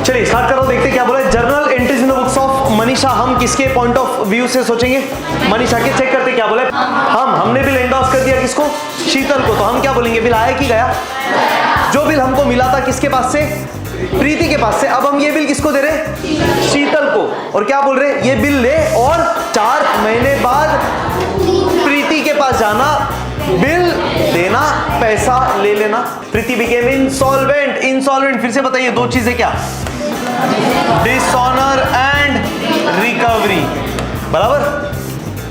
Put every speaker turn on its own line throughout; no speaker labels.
चलिए स्टार्ट करो, देखते क्या बोला है। Journal entries in the books of Manisha. हम किसके पॉइंट ऑफ व्यू से सोचेंगे? मनीषा के। चेक करते क्या बोला है। हमने बिल एंडोर्स कर दिया किसको? शीतल को। तो हम क्या बोलेंगे? बिल आया कि गया? जो बिल हमको मिला था किसके पास से? प्रीति के पास से। अब हम ये बिल किसको दे रहे? शीतल को। और क्या बोल रहे? ये बिल ले और 4 महीने बाद प्रीति के पास जाना, बिल देना, पैसा ले लेना। प्रीति बिकेम इंसॉल्वेंट। इंसॉल्वेंट फिर से बताइए, दो चीजें क्या? Dishonour and recovery. बराबर।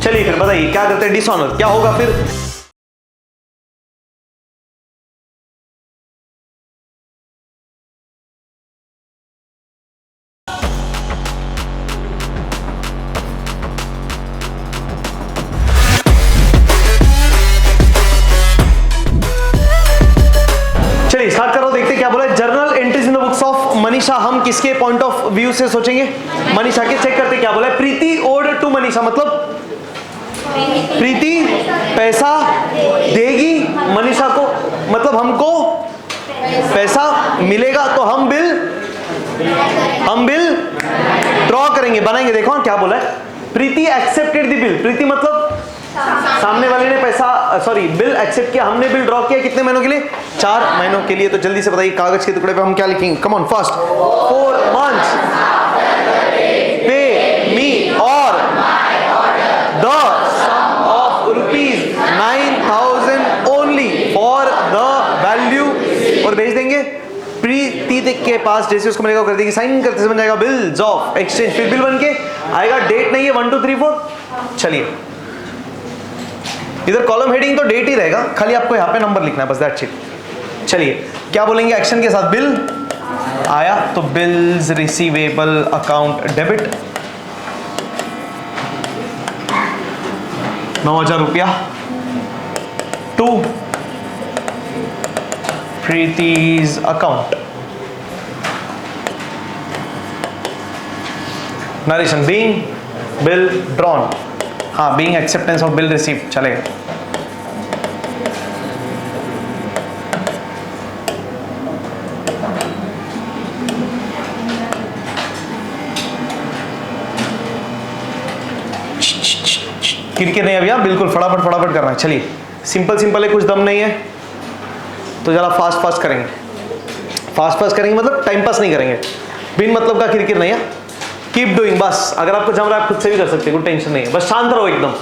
चलिए फिर बताइए क्या करते हैं? डिसऑनर क्या होगा फिर? स्टार्ट करो, देखते क्या बोला है। Journal entries in the books of Manisha. हम किसके पॉइंट ऑफ व्यू से सोचेंगे? मनीषा के। चेक करते क्या बोला है। प्रीति ओड टू मनीषा, मतलब प्रीति पैसा देगी मनीषा को, मतलब हमको पैसा मिलेगा। तो हम बिल ड्रॉ करेंगे, बनाएंगे। देखो क्या बोला है। प्रीति एक्सेप्टेड द बिल। प्रीति मतलब सामने वाले ने पैसा, सॉरी बिल एक्सेप्ट किया, हमने बिल ड्रॉ किया। कितने महीनों के लिए? 4 महीनों के लिए। तो जल्दी से बताइए कागज के टुकड़े पे हम क्या लिखेंगे? Come on fast. 4 months पे मी और the sum of ₹9,000 only for the value. और भेज देंगे प्रीति के पास। जैसे उसको मिलेगा कर देगी, साइन करते समझ जाएगा बिल्स ऑफ एक्सचेंज। फिर बिल बन के आएगा। डेट नहीं है 1 2 3 4। चलिए इधर कॉलम हेडिंग तो डेट ही रहेगा, खाली आपको यहाँ पे नंबर लिखना है बस, दैट्स इट। चलिए क्या बोलेंगे एक्शन के साथ? बिल आया तो बिल्स रिसीवेबल अकाउंट डेबिट 9,000 रुपया to Preeti's account. Narration being bill drawn. हाँ, being acceptance of bill receive चलेगा। किरकिर नहीं अभी, बिल्कुल फटाफट करना है। चलिए सिंपल है, कुछ दम नहीं है तो जरा फास्ट करेंगे। फास्ट करेंगे मतलब टाइम पास नहीं करेंगे, बिन मतलब का किरकिर नहीं है। कीप डूइंग बस। अगर आपको जम रहा है आप खुद से भी कर सकते हैं, कोई टेंशन नहीं है, बस शांत रहो एकदम।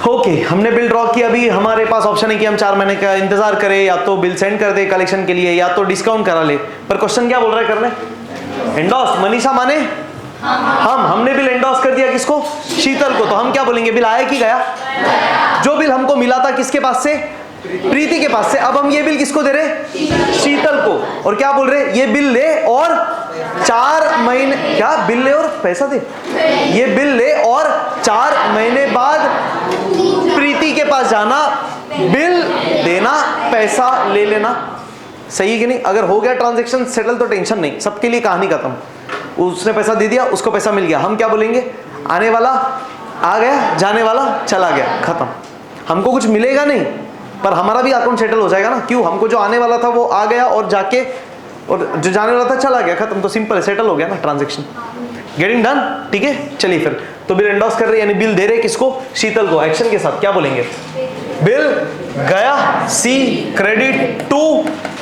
ओके, हमने बिल ड्रॉ किया। अभी हमारे पास ऑप्शन है कि हम 4 महीने का इंतजार करें, या तो बिल सेंड कर दे कलेक्शन के लिए, या तो डिस्काउंट करा ले। पर क्वेश्चन क्या बोल रहा है करने? एंडोर्स। मनीषा माने हमने बिल एंडोर्स कर दिया किसको? शीतल को। तो हम क्या बोलेंगे? बिल आया कि गया? जो बिल हमको मिला था किसके पास से? प्रीति के पास से। अब हम ये बिल किसको दे रहे? शीतल को। और क्या बोल रहे? ये बिल ले और 4 महीने, क्या बिल ले और पैसा दे? ये बिल ले और 4 महीने बाद प्रीति के पास जाना, बिल देना, पैसा ले लेना। सही कि नहीं? अगर हो गया ट्रांजैक्शन सेटल तो टेंशन नहीं, सबके लिए कहानी खत्म। उसने पैसा दे दिया, उसको पैसा मिल गया। हम क्या बोलेंगे? आने वाला आ गया, जाने वाला चला गया, खत्म। हमको कुछ मिलेगा नहीं पर हमारा भी अकाउंट सेटल हो जाएगा ना। क्यों? हमको जो आने वाला था वो आ गया और जाके, और जो जाने वाला था चला गया, खत्म। तो सिंपल है, सेटल हो गया ना ट्रांजैक्शन। Getting done? ठीक है। चलिए फिर तो बिल एंडोर्स कर रहे, यानी बिल दे रहे किसको? शीतल को। एक्शन के साथ क्या बोलेंगे? बिल गया, सी credit to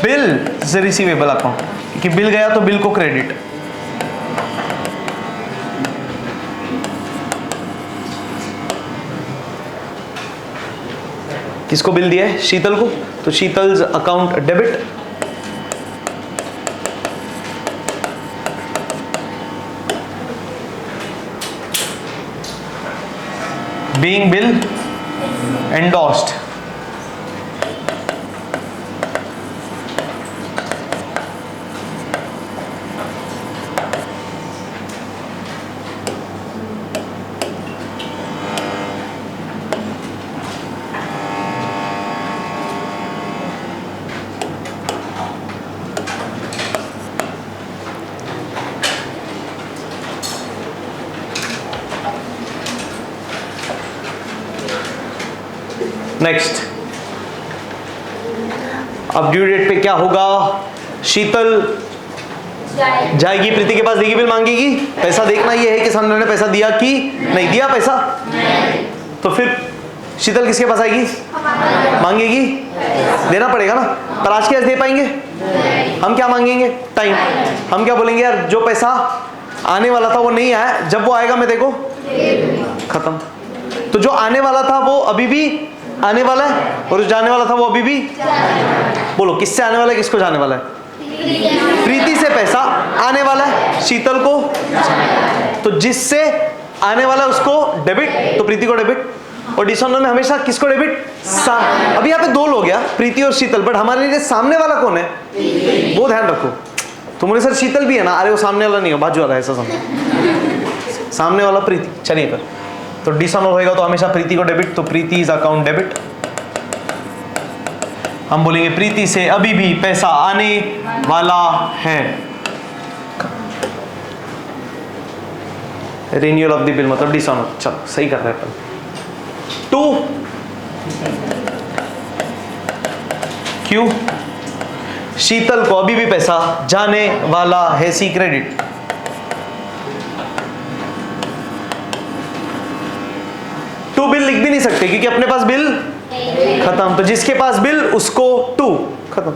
bill receivable account. कि बिल गया तो बिल को क्रेडिट। किसको बिल दिया है? शीतल को। तो Sheetal's account debit. Being bill endorsed. Next अब ड्यू डेट पे क्या होगा? शीतल जाएगी प्रीति के पास, देगी बिल मांगेगी। पैसा देखना ये है कि सामने ने पैसा दिया कि नहीं दिया पैसा। तो फिर शीतल किसके पास आएगी? मांगेगी, देना पड़ेगा ना। पर आज कैश दे पाएंगे? हम क्या मांगेंगे? टाइम। हम क्या बोलेंगे? यार जो पैसा आने वाला था वो नहीं आया, जब वो आएगा मैं देखो खत्म। तो जो आने वाला था वो अभी भी आने वाला है, और जो जाने वाला था वो अभी भी। बोलो किससे आने वाला है, किसको जाने वाला है? प्रीति से पैसा आने वाला है, शीतल को। तो जिससे आने वाला है उसको डेबिट, तो प्रीति को डेबिट। और डिसऑनर में हमेशा किसको डेबिट? अभी यहाँ पे दो लोग हैं, प्रीति और शीतल, बट हमारे लिए सामने वाला कौन है वो ध्यान रखो। तुम्हारे सर शीतल भी है ना, अरे वो सामने वाला नहीं हो, बाजू वाला, ऐसा समझो। सामने वाला प्रीति। चलिए फिर तो डिसऑनर होएगा तो हमेशा प्रीति को डेबिट, तो प्रीति इज अकाउंट डेबिट। हम बोलेंगे प्रीति से अभी भी पैसा आने वाला है। रिन्यूअल ऑफ द बिल मतलब डिसऑनर। चलो सही कर रहे हैं। 2 क्यों? शीतल को अभी भी पैसा जाने वाला है, सी क्रेडिट। टू बिल लिख भी नहीं सकते क्योंकि अपने पास बिल खत्म, तो जिसके पास बिल उसको 2 खत्म।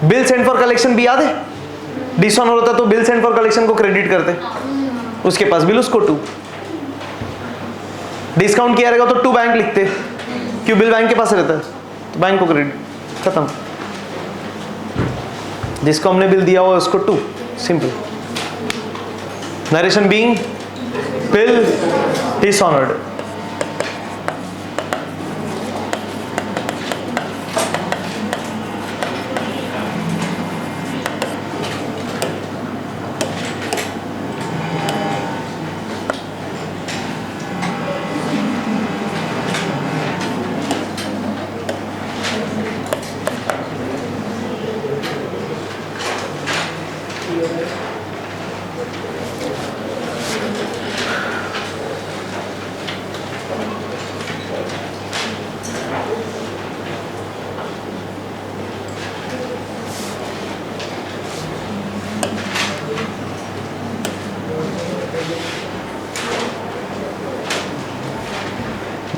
बिल सेंड फॉर कलेक्शन भी याद है? डिसऑनर होता तो बिल सेंड फॉर कलेक्शन को क्रेडिट करते, उसके पास बिल उसको 2। डिस्काउंट किया रहेगा तो 2 बैंक लिखते, क्यों? बिल बैंक के पास रहता है तो बैंक को क्रेडिट, खत्म। जिसको हमने बिल दिया हुआ उसको 2, simple. Narration being bill dishonoured.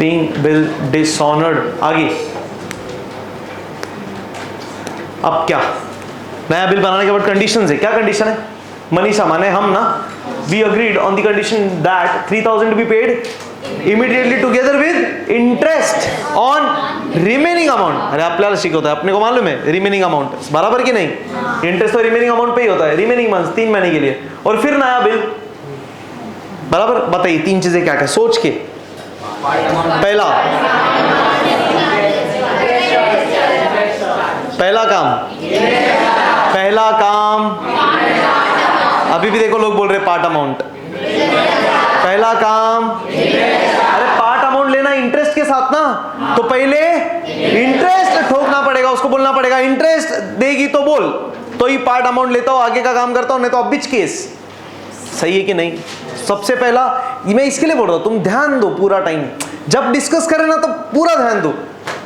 being bill dishonored। आगे अब क्या? नया बिल बनाने के बाद कंडीशन है, क्या कंडीशन है? मनीषा माने हम ना, we agreed on the condition that 3000 to be paid immediately together with interest on remaining amount। अरे आपल्याला शिकवता है, अपने को मालूम है रिमेनिंग अमाउंट बराबर की नहीं? इंटरेस्ट तो रिमेनिंग अमाउंट पे ही होता है, रिमेनिंग मंथ 3 महीने के लिए, और फिर नया बिल बराबर। बताइए 3 चीजें क्या क्या सोच के। पहला काम अभी भी देखो लोग बोल रहे पार्ट अमाउंट। पहला काम, अरे पार्ट अमाउंट लेना इंटरेस्ट के साथ ना, तो पहले इंटरेस्ट ठोकना पड़ेगा, उसको बोलना पड़ेगा इंटरेस्ट देगी तो बोल, तो ही पार्ट अमाउंट लेता हूं, आगे का काम करता हूं, नहीं तो अब बिच केस। सही है कि नहीं? सबसे पहला मैं इसके लिए बोल रहा हूं, तुम ध्यान दो पूरा टाइम, जब डिस्कस करें ना तो पूरा ध्यान दो,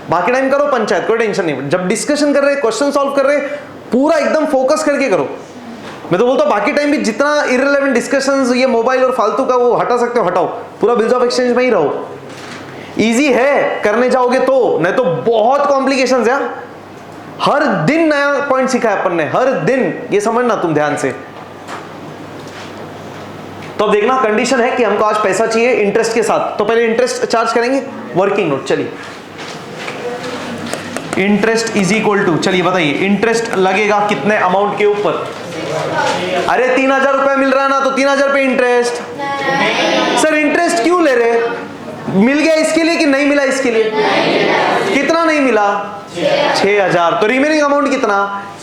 बाकी टाइम करो पंचायत, कोई टेंशन नहीं। जब डिस्कशन कर रहे, क्वेश्चन सॉल्व कर रहे, पूरा एकदम फोकस करके करो। मैं तो बोलता हूं बाकी टाइम भी जितना इररिलेवेंट डिस्कशंस, ये मोबाइल और फालतू का वो हटा सकते हो हटाओ, पूरा बिल्स ऑफ एक्सचेंज में ही रहो। इजी है करने जाओगे तो, नहीं तो बहुत कॉम्प्लिकेशंस है। हर दिन नया पॉइंट सीखा है अपन ने, हर दिन, ये समझना तुम ध्यान से। तो अब देखना कंडीशन है कि हमको आज पैसा चाहिए इंटरेस्ट के साथ, तो पहले इंटरेस्ट चार्ज करेंगे, वर्किंग नोट। चलिए इंटरेस्ट इज इक्वल टू, चलिए बताइए इंटरेस्ट लगेगा कितने अमाउंट के ऊपर? अरे 3000 रुपए मिल रहा है ना, तो 3000 पे इंटरेस्ट। सर इंटरेस्ट क्यों ले रहे? मिल गया इसके लिए कि नहीं मिला इसके लिए? कितना नहीं मिला? 6000। तो रिमेनिंग अमाउंट कितना?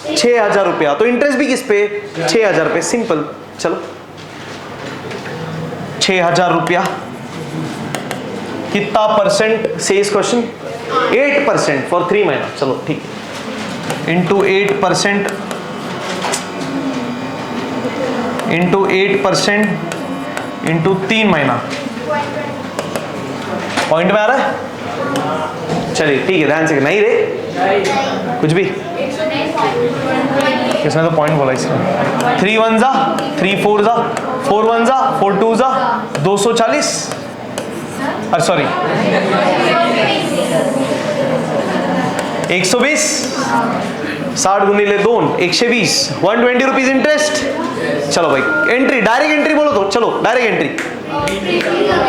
6000 रुपया। तो इंटरेस्ट भी किस पे? 6000 पे। सिंपल। चलो 6000 रुपया कितना परसेंट से इस क्वेश्चन? 8% फॉर 3 महीना। चलो ठीक है, इंटू 8% इंटू 8% इंटू 3 महीना। पॉइंट में आ रहा है? चलिए ठीक है, ध्यान से। नहीं रे कुछ भी, किसने तो पॉइंट बोला इसका। 3 1 जा 3 4 जा 4 1 जा 4 2 जा 240, अरे सॉरी 120, 60 गुणिले 2 120, 120 रुपीज इंटरेस्ट। चलो भाई एंट्री, डायरेक्ट एंट्री बोलो तो, चलो direct entry.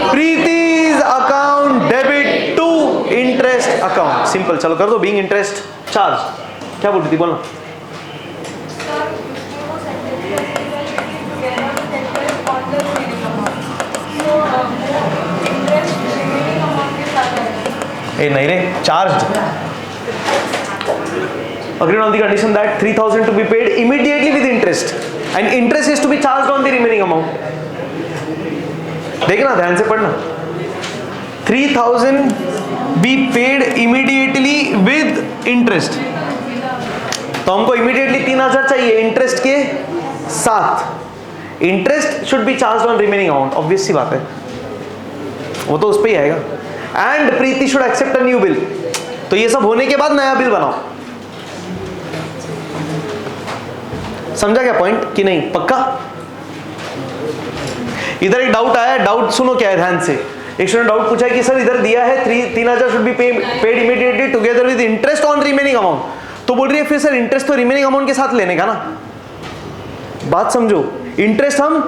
Preeti's account debit to interest account, simple, चलो कर दो। बीइंग इंटरेस्ट चार्ज, क्या बोल रही थी बोलना। ए नहीं रे, charge agreed on the condition that 3000 to be paid immediately with interest and interest is to be charged on the remaining amount. देखना ध्यान से पढ़ना। 3000 be paid immediately with interest, तो हमको immediately 3000 चाहिए इंटरेस्ट के साथ। Interest should be charge on remaining amount, obvious सी बात है, वो तो उस पे ही आएगा। And Preeti should accept a new bill, तो ये सब होने के बाद नया बिल बनाओ। समझा क्या पॉइंट कि नहीं? पक्का? इधर एक डाउट आया, डाउट सुनो क्या है ध्यान से। एक स्टूडेंट डाउट पूछा है कि सर इधर दिया है 3000 should be paid immediately together with interest on remaining amount, तो बोल रही है फिर सर इंटरेस्ट तो रिमेनिंग अमाउंट के साथ लेने का ना। बात समझो, इंटरेस्ट हम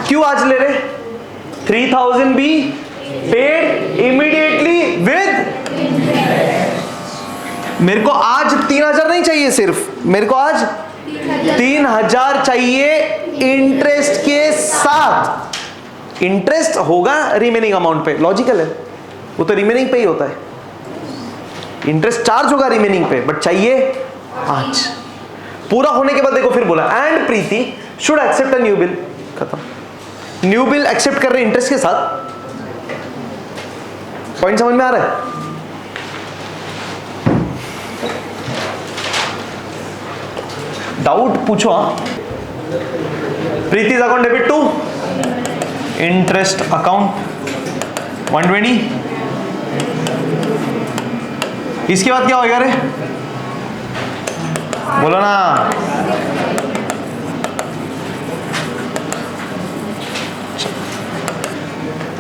क्यों आज ले रहे? 3000 बी पेड इमीडिएटली विद, मेरे को आज 3000 नहीं चाहिए, सिर्फ मेरे को आज 3000 चाहिए इंटरेस्ट के साथ। इंटरेस्ट होगा रिमेनिंग अमाउंट पे, लॉजिकल है, वो तो रिमेनिंग पे ही होता है। इंटरेस्ट चार्ज होगा रिमेनिंग पे, बट चाहिए आज। पूरा होने के बाद देखो फिर बोला and Preeti should accept a new bill, खत्म। न्यू बिल एक्सेप्ट कर रहे इंटरेस्ट के साथ। पॉइंट समझ में आ रहा है? डाउट पूछो। Preeti's account debit to interest account 120, इसके बाद क्या होगा रे? बोलो ना।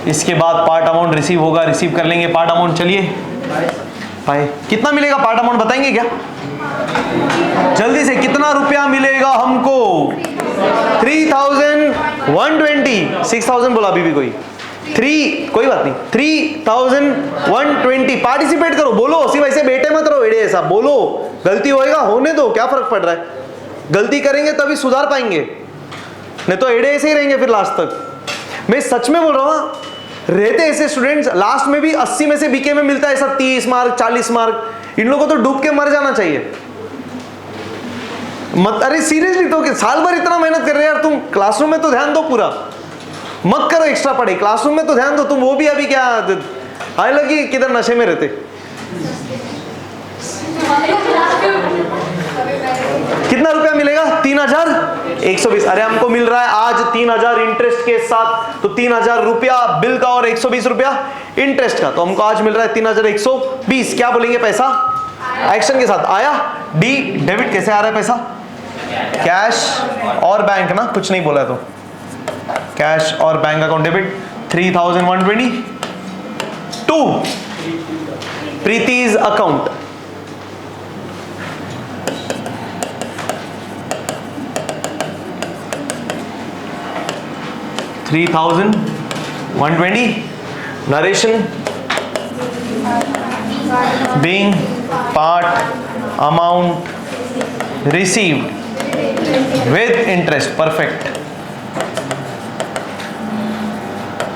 इसके बाद पार्ट अमाउंट रिसीव होगा, रिसीव कर लेंगे पार्ट अमाउंट। चलिए भाई कितना मिलेगा पार्ट अमाउंट बताएंगे क्या? जल्दी से, कितना रुपया मिलेगा हमको? 3120, 6000 बोला अभी भी कोई, 3 कोई बात नहीं, 3120। पार्टिसिपेट करो, बोलो, सिर्फ ऐसे बैठे मत रहो, एड़े ऐसा बोलो। गलती होएगा होने दो, क्या फर्क पड़ रहा है? गलती करेंगे तभी सुधार पाएंगे, नहीं तो एड़े ऐसे ही रहेंगे फिर लास्ट तक। मैं सच में बोल रहा हूँ, रहते ऐसे स्टूडेंट्स लास्ट में भी 80 में से बीके में मिलता है ऐसा 30 मार्क 40 मार्क। इन लोगों को तो डूब के मर जाना चाहिए। मत, अरे सीरियसली, तो साल भर इतना मेहनत कर रहे हैं यार, तुम क्लासरूम में तो ध्यान दो पूरा, मत करो एक्स्ट्रा पढ़े, क्लासरूम में तो ध्यान दो तुम। वो भी अभी क्या आए लगी किधर नशे में रहते। कितना रुपया मिलेगा? 3120। अरे हमको मिल रहा है आज 3000 इंटरेस्ट के साथ, तो 3000 रुपया बिल का और 120 रुपया इंटरेस्ट का, तो हमको आज मिल रहा है 3120। क्या बोलेंगे? पैसा एक्शन के साथ आया। डी डेबिट, कैसे आ रहा है पैसा? कैश और बैंक ना, कुछ नहीं बोला तो कैश और bank account debit 3120 to Preeti's account. $3,120 narration being part amount received with interest, perfect।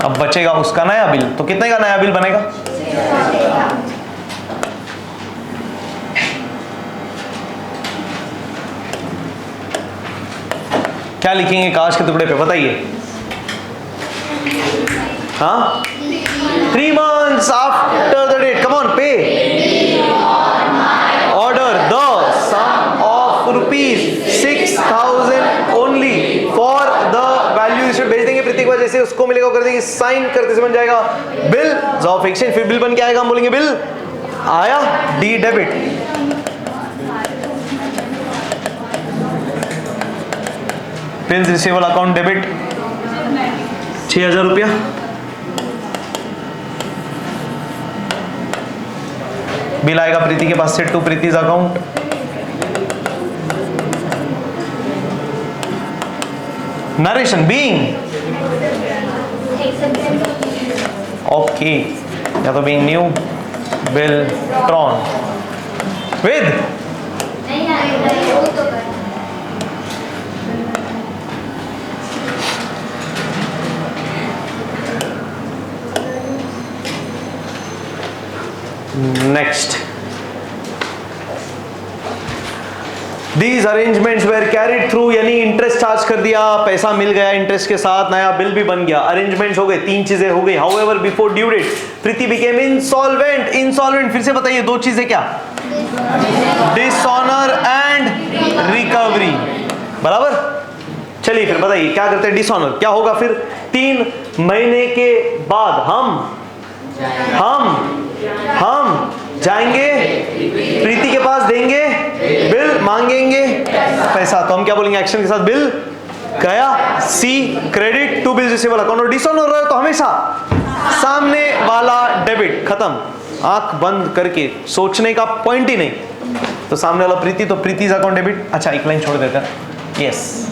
अब बचेगा उसका नया बिल, तो कितने का नया बिल बनेगा? क्या लिखेंगे कागज के टुकड़े पे बताइए? हाँ, 3 months after the date, come on, pay order the sum of ₹6,000 only for the value issued। भेज देंगे प्रतीक को, जैसे उसको मिलेगा कर देंगे, साइन करते से बन जाएगा बिल ऑफ एक्सचेंज। फिर बिल बन के आएगा, हम बोलेंगे बिल आया डी debit, bills receivable account debit 6,000 रुपया, बिल आएगा प्रीति के पास से to Preeti's account, narration being okay, या तो being new bill drawn with next, These arrangements were carried through, यानी इंटरेस्ट चार्ज कर दिया, पैसा मिल गया इंटरेस्ट के साथ, नया बिल भी बन गया, अरेंजमेंट्स हो गए, तीन चीजें हो गई. However, before due date, प्रीति became insolvent. Insolvent फिर से बताइए, दो चीजें क्या? Dishonour and recovery. बराबर. चलिए फिर बताइए क्या करते हैं. डिसऑनर क्या होगा फिर? 3 महीने के बाद हम जाएंगे प्रीति के पास, देंगे बिल, मांगेंगे पैसा, तो हम क्या बोलेंगे एक्शन के साथ? बिल गया. सी credit to bill receivable account. और डिसऑनर हो रहा है तो हमेशा सामने वाला डेबिट. खत्म, आंख बंद करके सोचने का पॉइंट ही नहीं. तो सामने वाला प्रीति, तो प्रीतिज अकाउंट डेबिट. अच्छा एक लाइन छोड़ देता. Yes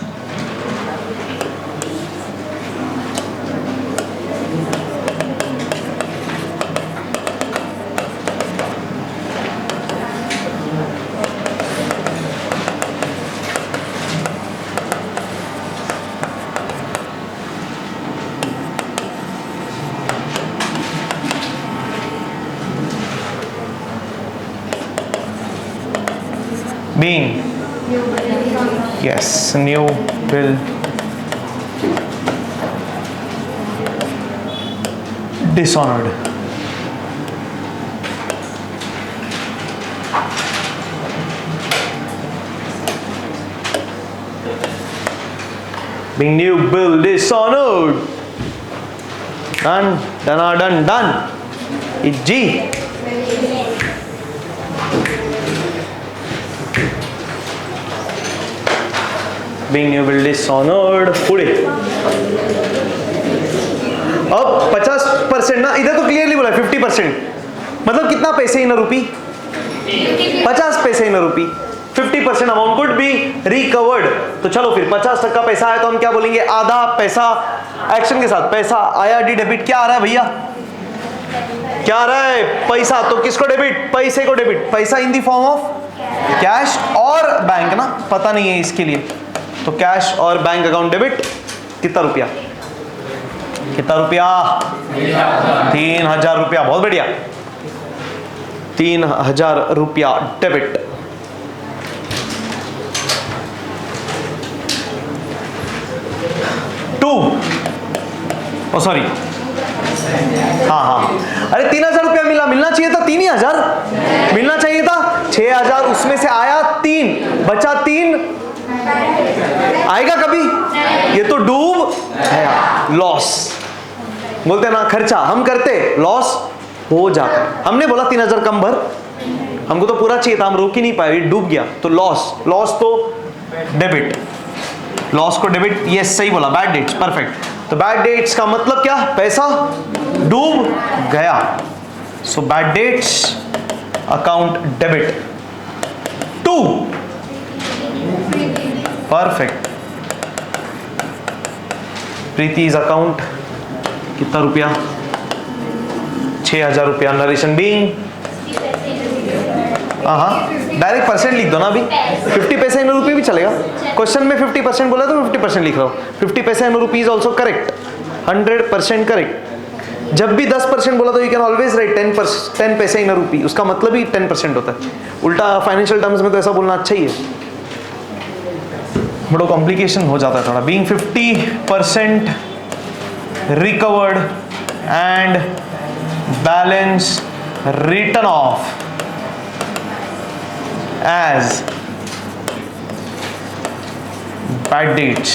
being yes new bill dishonored. Being new bill dishonored. Done. It's G. Being new bill dishonored. पुढे अब 50% ना, इधर तो क्लियरली बोला 50%, मतलब कितना पैसे इन रुपी? 50 पैसे इन रुपी. 50% अमाउंट कुड बी रिकवर्ड. तो चलो फिर 50% पैसा आया तो हम क्या बोलेंगे? आधा पैसा एक्शन के साथ. पैसा आया डी डेबिट. क्या आ रहा है भैया? क्या आ रहा है? पैसा. तो किसको डेबिट? पैसे को डेबिट. पैसा इन दी फॉर्म ऑफ कैश और बैंक ना, पता नहीं है इसके लिए, तो कैश और बैंक अकाउंट डेबिट. कितना रुपया? 3,000 रुपया. बहुत बढ़िया. 3,000 रुपया डेबिट. सॉरी हाँ अरे 3,000 रुपया मिलना चाहिए था. 3,000 मिलना चाहिए था. 6,000 उसमें से आया 3, बचा 3. आएगा कभी? ये तो डूब गया. लॉस बोलते हैं ना, खर्चा हम करते, लॉस हो जाता. हमने बोला 3,000 कम भर, हमको तो पूरा चाहिए था, हम रोक ही नहीं पाए, डूब गया. तो लॉस तो डेबिट. लॉस को डेबिट. ये सही बोला. Bad debts. परफेक्ट. तो बैड डेट्स का मतलब क्या? पैसा डूब गया. So bad debts account debit 2. Perfect. Preeti's account कितना रुपया? 6,000 रुपया. नरेशन बीइंग डायरेक्ट परसेंट लिख दो ना अभी. 50 पैसे इन रुपये भी चलेगा. क्वेश्चन में 50% बोला तो 50% लिख रहा हूँ. 50 पैसे in rupees also correct. 100% correct. जब भी 10% बोला तो यू कैन ऑलवेज राइट 10 पैसे इन रुपी. उसका मतलब ही 10% होता है. उल्टा फाइनेंशियल टर्म्स में तो ऐसा बोलना अच्छा ही है. बड़ा कॉम्प्लिकेशन हो जाता है थोड़ा. Being 50% recovered and balance return of as bad dates.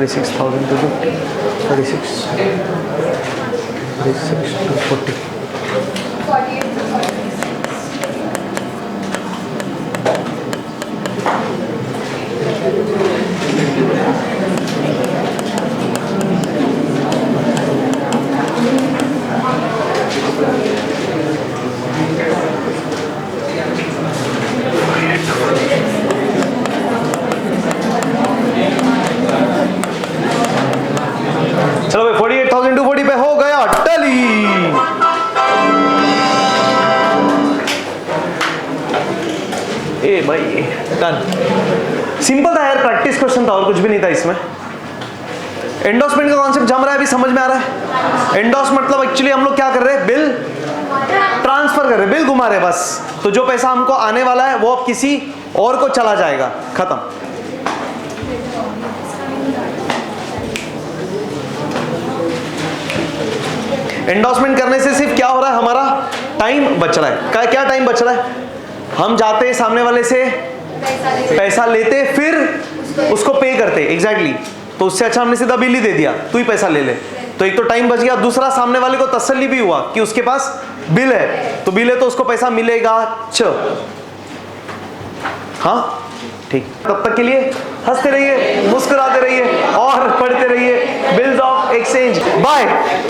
36,250, 36, 240. चलो भाई 48,240 पे हो गया टली। ए भाई डन। सिंपल था यार, प्रैक्टिस क्वेश्चन था और कुछ भी नहीं था इसमें। एंडोर्समेंट का कॉन्सेप्ट जम रहा है, अभी समझ में आ रहा है। एंडोर्स मतलब एक्चुअली हम लोग क्या कर रहे हैं, बिल ट्रांसफर कर रहे हैं, बिल घुमा रहे हैं बस। तो जो पैसा हमको आने वाला है वो अब किसी और को चला जाएगा, खत्म। एंडोर्समेंट करने से सिर्फ क्या हो रहा है, हमारा टाइम बच रहा है। क्या टाइम बच रहा है, हम जाते सामने वाले से पैसा लेते फिर उसको पे करते, एग्जैक्टली। तो उससे अच्छा हमने सीधा बिल ही दे दिया, तू ही पैसा ले ले। तो एक तो टाइम बच गया, दूसरा सामने वाले को तसल्ली भी हुआ कि उसके पास बिल है, तो बिल है तो उसको पैसा मिलेगा। हाँ ठीक, तब तक के लिए हंसते रहिए, मुस्कुराते रहिए और पढ़ते रहिए बिल्स ऑफ एक्सचेंज। बाय।